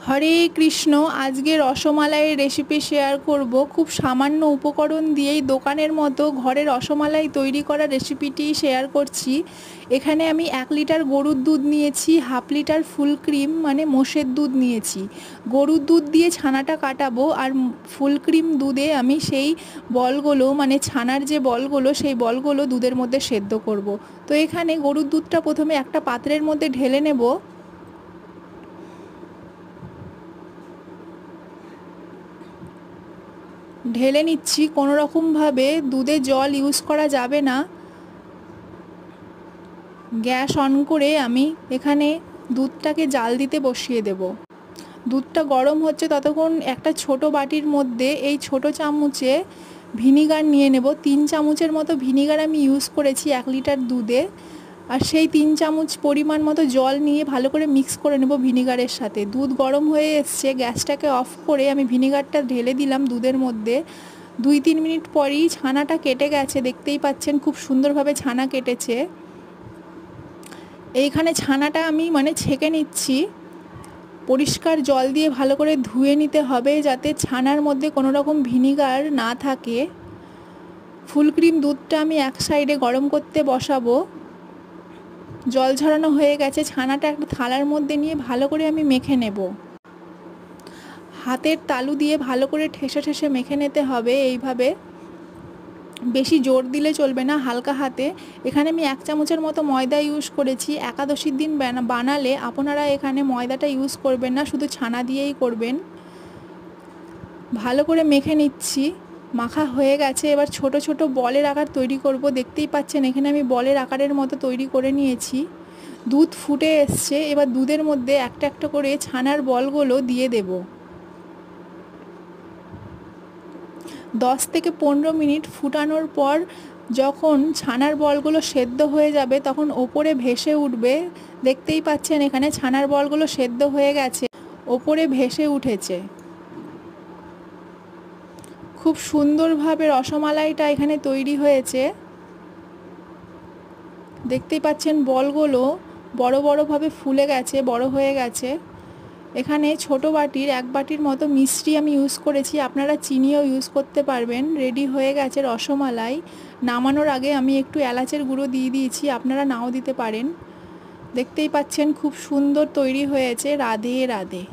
হরে কৃষ্ণ। আজকে রসমালাইয়ের recipe share করব। খুব সামান্য উপকরণ দিয়েই দোকানের মতো ঘরে রসমালাই তৈরি করা রেসিপিটি শেয়ার করছি। এখানে আমি 1 লিটার গরুর দুধ নিয়েছি, হাফ লিটার ফুল ক্রিম মানে মোষের দুধ নিয়েছি। গরুর দুধ দিয়ে ছানাটা কাটাবো, আর ফুল ক্রিম দুধে আমি সেই বলগুলো মানে ছানার যে বলগুলো সেই বলগুলো দুধের মধ্যে সেদ্ধ করব। তো এখানে গরুর দুধটা প্রথমে একটা পাত্রের মধ্যে ঢেলে নেব। ঢেলে নিচ্ছি, কোনো রকমভাবে দুধে জল ইউজ করা যাবে না। গ্যাস অন করে আমি এখানে দুধটাকে জাল দিতে বসিয়ে দেব। দুধটা গরম হচ্ছে ততক্ষণ একটা ছোট বাটির মধ্যে এই ছোট চামচে ভিনিগার নিয়ে নেব। 3 চামচের মতো ভিনিগার আমি ইউজ করেছি 1 লিটার দুধে। আর সেই 3 চামচ পরিমাণ মতো জল নিয়ে ভালো করে মিক্স করে নেব ভিনিগারের সাথে। দুধ গরম হয়ে এসছে, গ্যাসটাকে অফ করে আমি ভিনিগারটা ঢেলে দিলাম দুধের মধ্যে। 2-3 মিনিট পরই ছানাটা কেটে গেছে, দেখতেই পাচ্ছেন খুব সুন্দরভাবে ছানা কেটেছে। এইখানে ছানাটা আমি ছেঁকে নিচ্ছি। পরিষ্কার জল দিয়ে ভালো করে ধুয়ে নিতে হবে যাতে ছানার মধ্যে কোনো রকম ভিনিগার না থাকে। ফুল ক্রিম দুধটা আমি এক সাইডে গরম করতে বসাবো। জল ঝরানো হয়ে গেছে, ছানাটা একটা থালার মধ্যে নিয়ে ভালো করে আমি মেখে নেব। হাতের তালু দিয়ে ভালো করে ঠেসে ঠেসে মেখে নিতে হবে এইভাবে। বেশি জোর দিলে চলবে না, হালকা হাতে। এখানে আমি 1 চামচের মতো ময়দা ইউজ করেছি। একাদশীর দিন বানালে আপনারা এখানে ময়দাটা ইউজ করবেন না, শুধু ছানা দিয়েই করবেন। ভালো করে মেখে নিচ্ছি। মাখা হয়ে গেছে, এবার ছোট ছোট বলের আকার তৈরি করব। দেখতেই পাচ্ছেন এখানে আমি বলের আকারের মতো তৈরি করে নিয়েছি। দুধ ফুটে এসছে, এবার দুধের মধ্যে একটা একটা করে ছানার বলগুলো দিয়ে দেব। 10 থেকে 15 মিনিট ফুটানোর পর যখন ছানার বলগুলো সেদ্ধ হয়ে যাবে তখন ওপরে ভেসে উঠবে। দেখতেই পাচ্ছেন এখানে ছানার বলগুলো সেদ্ধ হয়ে গেছে, ওপরে ভেসে উঠেছে। খুব সুন্দরভাবে রসমালাইটা এখানে তৈরি হয়েছে। দেখতেই পাচ্ছেন বলগুলো বড় বড়ভাবে ফুলে গেছে, বড় হয়ে গেছে। এখানে ছোট বাটির 1 বাটির মতো মিষ্টি আমি ইউজ করেছি, আপনারা চিনিও ইউজ করতে পারবেন। রেডি হয়ে গেছে রসমালাই। নামানোর আগে আমি একটু এলাচের গুঁড়ো দিয়ে দিয়েছি, আপনারা নাও দিতে পারেন। দেখতেই পাচ্ছেন খুব সুন্দর তৈরি হয়েছে। রাধে রাধে।